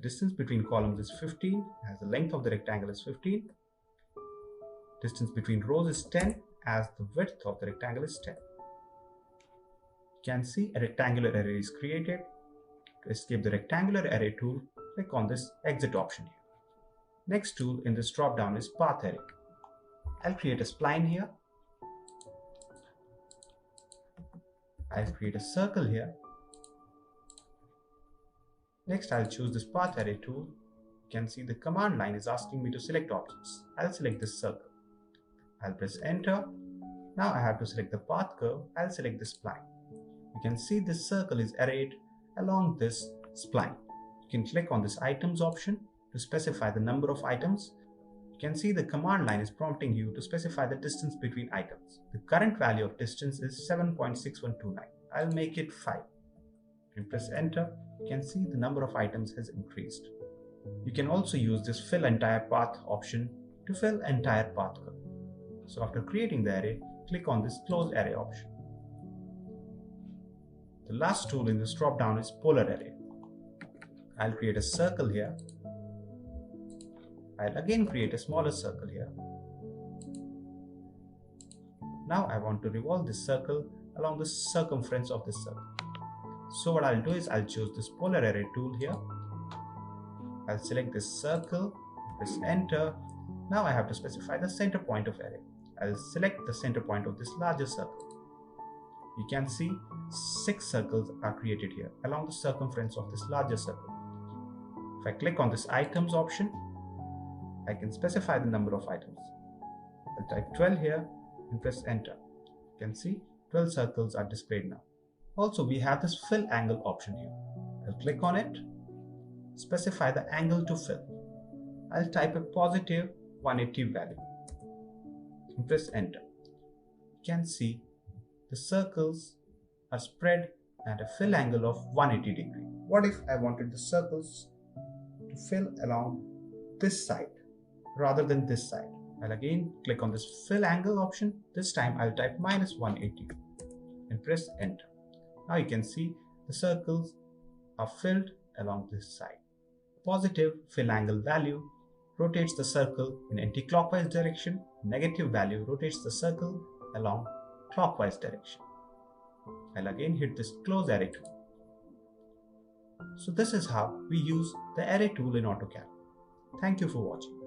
distance between columns is 15, as the length of the rectangle is 15. Distance between rows is 10, as the width of the rectangle is 10. You can see a rectangular array is created. To escape the rectangular array tool, click on this exit option here. Next tool in this drop down is path array. I'll create a spline here. I'll create a circle here. Next, I'll choose this path array tool. You can see the command line is asking me to select objects. I'll select this circle. I'll press enter. Now I have to select the path curve. I'll select the spline. You can see this circle is arrayed along this spline. You can click on this items option to specify the number of items. You can see the command line is prompting you to specify the distance between items. The current value of distance is 7.6129. I'll make it 5. When you press enter, you can see the number of items has increased. You can also use this fill entire path option to fill entire path curve. So after creating the array, click on this close array option. The last tool in this drop down is polar array. I'll create a circle here. I'll again create a smaller circle here. Now I want to revolve this circle along the circumference of this circle. So what I'll do is I'll choose this polar array tool here. I'll select this circle, press enter. Now I have to specify the center point of array. I'll select the center point of this larger circle. You can see 6 circles are created here along the circumference of this larger circle. If I click on this items option, I can specify the number of items. I'll type 12 here and press enter. You can see 12 circles are displayed now. Also, we have this fill angle option here. I'll click on it, specify the angle to fill. I'll type a positive 180 value and press enter. You can see the circles are spread at a fill angle of 180 degree. What if I wanted the circles to fill along this side rather than this side? I'll again click on this fill angle option. This time I'll type -180 and press enter. Now you can see the circles are filled along this side. Positive fill angle value rotates the circle in anti-clockwise direction. Negative value rotates the circle along clockwise direction. I'll again hit this close array tool. So this is how we use the array tool in AutoCAD. Thank you for watching.